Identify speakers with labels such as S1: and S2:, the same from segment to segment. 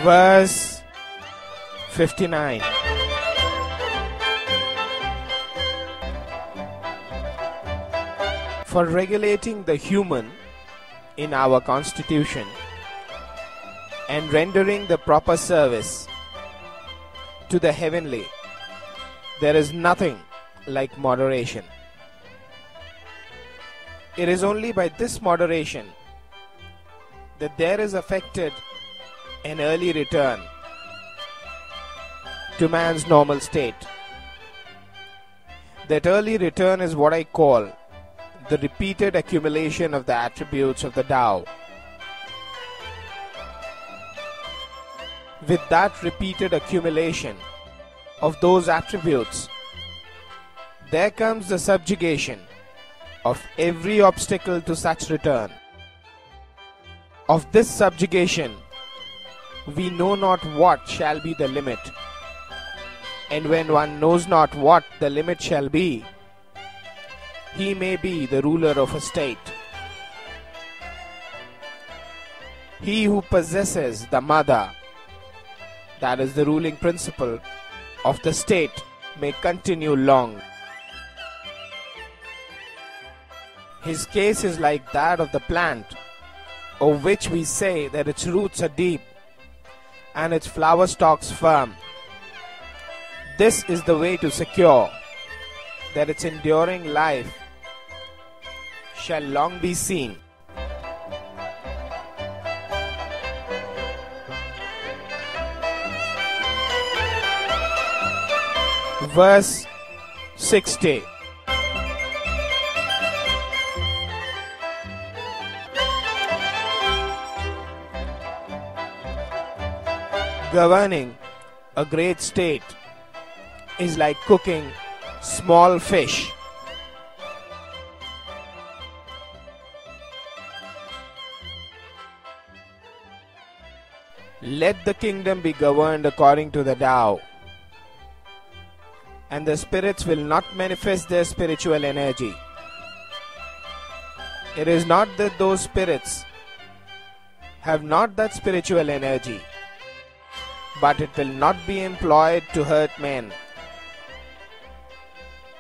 S1: Verse 59. For regulating the human in our constitution and rendering the proper service to the heavenly, there is nothing like moderation. It is only by this moderation that there is effected an early return to man's normal state. That early return is what I call the repeated accumulation of the attributes of the Tao. With that repeated accumulation of those attributes, there comes the subjugation of every obstacle to such return. Of this subjugation, we know not what shall be the limit. And when one knows not what the limit shall be, he may be the ruler of a state. He who possesses the mother, that is the ruling principle of the state, may continue long. His case is like that of the plant, of which we say that its roots are deep and its flower stalks firm. This is the way to secure that its enduring life shall long be seen. Verse 60. Governing a great state is like cooking small fish. Let the kingdom be governed according to the Tao, and the spirits will not manifest their spiritual energy. It is not that those spirits have not that spiritual energy, but it will not be employed to hurt men.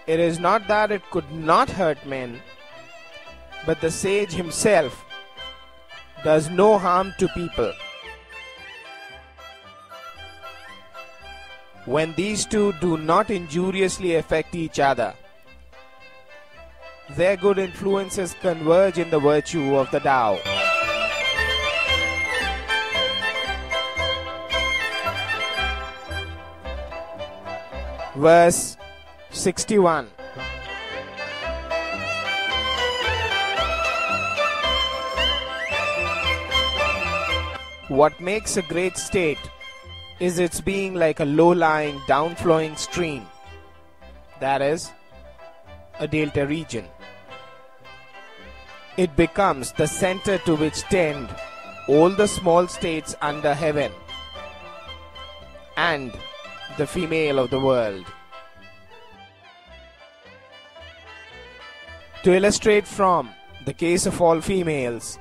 S1: It is not that it could not hurt men, but the sage himself does no harm to people. When these two do not injuriously affect each other, their good influences converge in the virtue of the Tao. Verse 61. What makes a great state is its being like a low-lying, down-flowing stream, that is, a delta region. It becomes the center to which tend all the small states under heaven and the female of the world. To illustrate from the case of all females,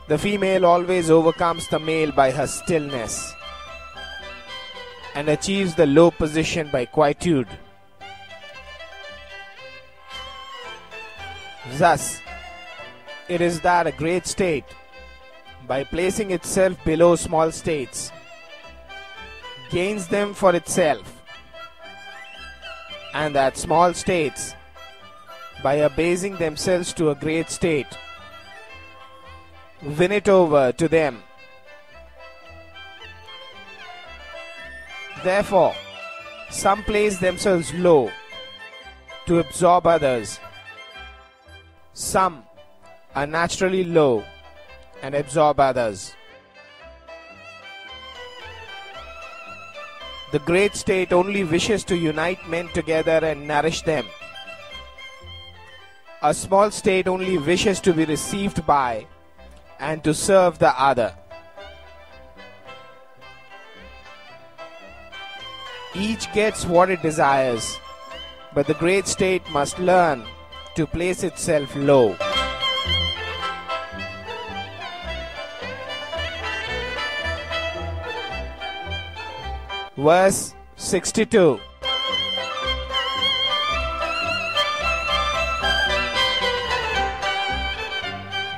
S1: the female always overcomes the male by her stillness and achieves the low position by quietude. Thus, it is that a great state, by placing itself below small states, gains them for itself, and that small states, by abasing themselves to a great state, win it over to them. Therefore, some place themselves low to absorb others. Some are naturally low and absorb others. The great state only wishes to unite men together and nourish them. A small state only wishes to be received by and to serve the other. Each gets what it desires, but the great state must learn to place itself low. Verse 62.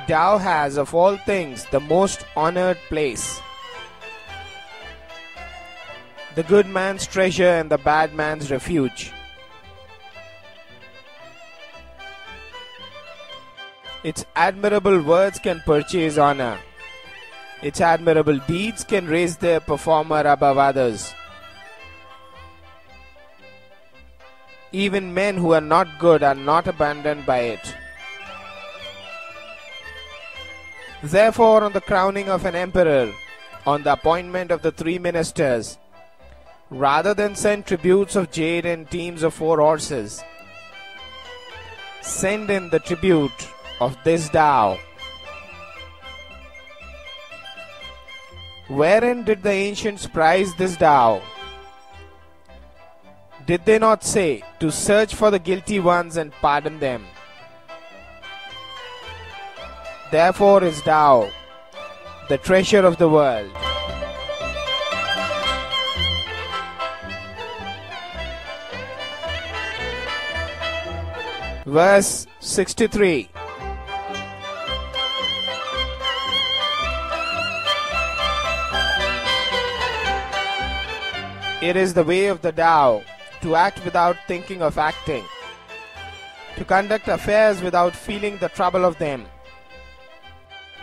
S1: Tao has of all things the most honored place. The good man's treasure and the bad man's refuge. Its admirable words can purchase honor. Its admirable deeds can raise their performer above others. Even men who are not good are not abandoned by it. Therefore, on the crowning of an emperor, on the appointment of the 3 ministers, rather than send tributes of jade and teams of 4 horses, send in the tribute of this Tao. Wherein did the ancients prize this Tao? Did they not say, to search for the guilty ones and pardon them? Therefore is Tao the treasure of the world. Verse 63. It is the way of the Tao to act without thinking of acting, to conduct affairs without feeling the trouble of them,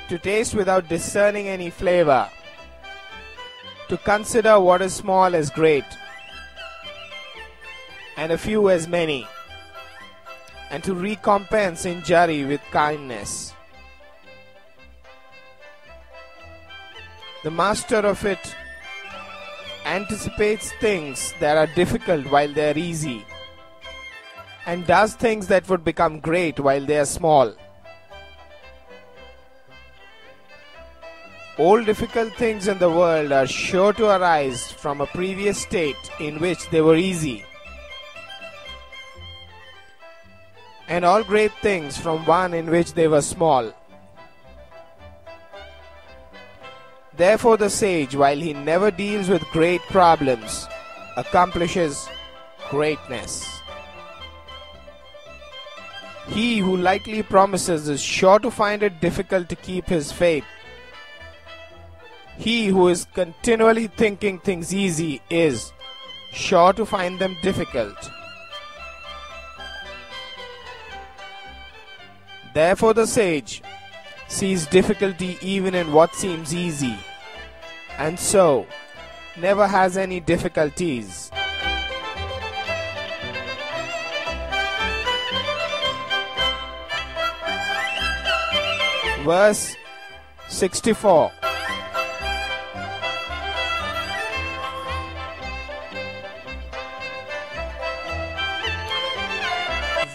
S1: to taste without discerning any flavor, to consider what is small as great, and a few as many, and to recompense injury with kindness. The master of it anticipates things that are difficult while they are easy, and does things that would become great while they are small. All difficult things in the world are sure to arise from a previous state in which they were easy, and all great things from one in which they were small. Therefore the sage, while he never deals with great problems, accomplishes greatness. He who lightly promises is sure to find it difficult to keep his faith. He who is continually thinking things easy is sure to find them difficult. Therefore the sage sees difficulty even in what seems easy, and so never has any difficulties. Verse 64.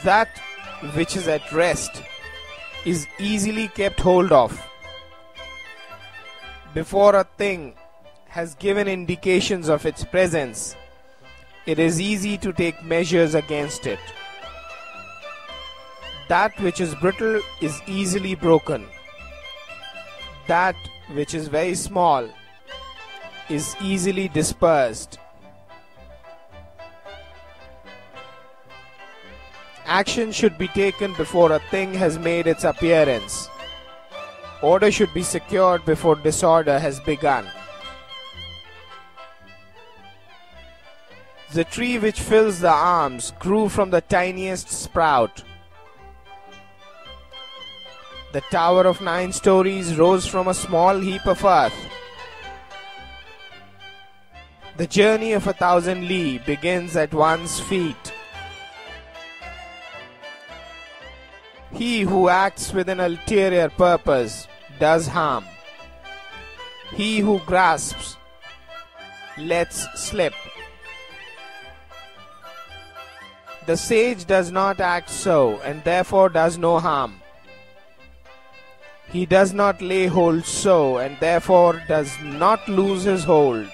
S1: That which is at rest is easily kept hold of. Before a thing has given indications of its presence, it is easy to take measures against it. That which is brittle is easily broken. That which is very small is easily dispersed. Action should be taken before a thing has made its appearance. Order should be secured before disorder has begun. The tree which fills the arms grew from the tiniest sprout. The tower of 9 stories rose from a small heap of earth. The journey of 1,000 li begins at one's feet. He who acts with an ulterior purpose does harm. He who grasps lets slip. The sage does not act so, and therefore does no harm. He does not lay hold so, and therefore does not lose his hold.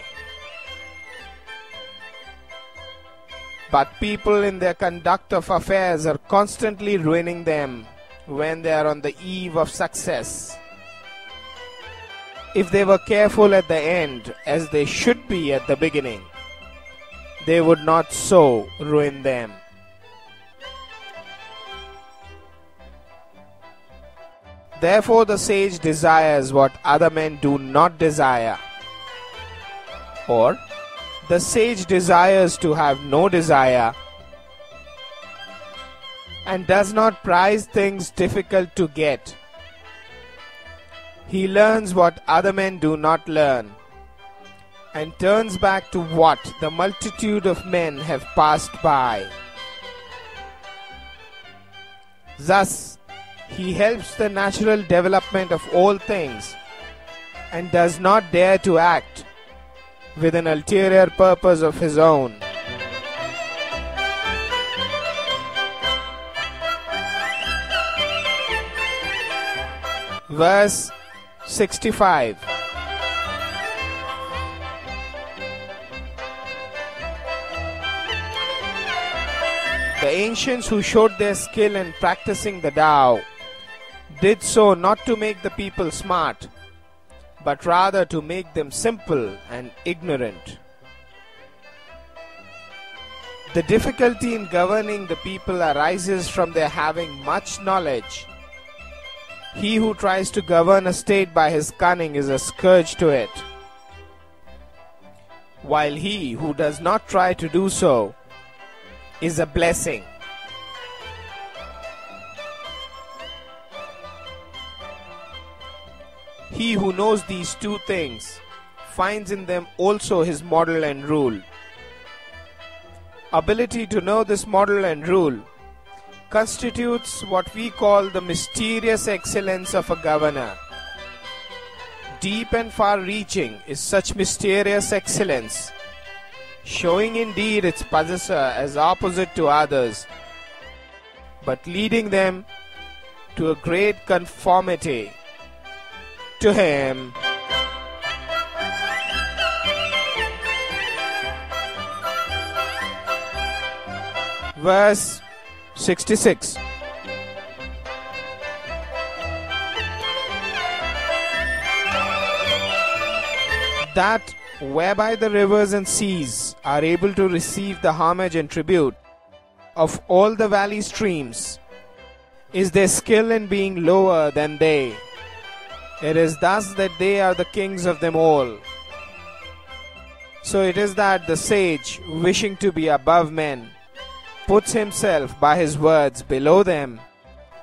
S1: But people in their conduct of affairs are constantly ruining them when they are on the eve of success. If they were careful at the end, as they should be at the beginning, they would not so ruin them. Therefore the sage desires what other men do not desire. Or, the sage desires to have no desire and does not prize things difficult to get. He learns what other men do not learn and turns back to what the multitude of men have passed by. Thus, he helps the natural development of all things and does not dare to act with an ulterior purpose of his own. Verse 65. The ancients who showed their skill in practicing the Tao did so not to make the people smart, but rather to make them simple and ignorant. The difficulty in governing the people arises from their having much knowledge. He who tries to govern a state by his cunning is a scourge to it, while he who does not try to do so is a blessing. He who knows these two things finds in them also his model and rule. Ability to know this model and rule constitutes what we call the mysterious excellence of a governor. Deep and far-reaching is such mysterious excellence, showing indeed its possessor as opposite to others, but leading them to a great conformity to him. Verse 66. That whereby the rivers and seas are able to receive the homage and tribute of all the valley streams is their skill in being lower than they. It is thus that they are the kings of them all. So it is that the sage, wishing to be above men, puts himself by his words below them,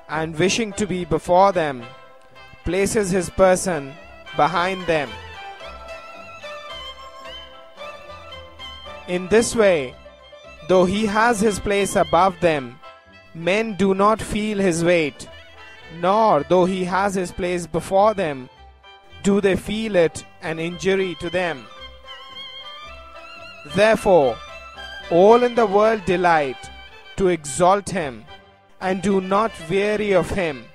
S1: and wishing to be before them, places his person behind them. In this way, though he has his place above them, men do not feel his weight, nor though he has his place before them, do they feel it an injury to them. Therefore, all in the world delight to exalt him, and do not weary of him,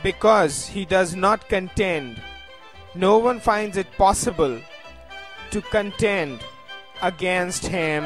S1: because he does not contend. No one finds it possible to contend against him.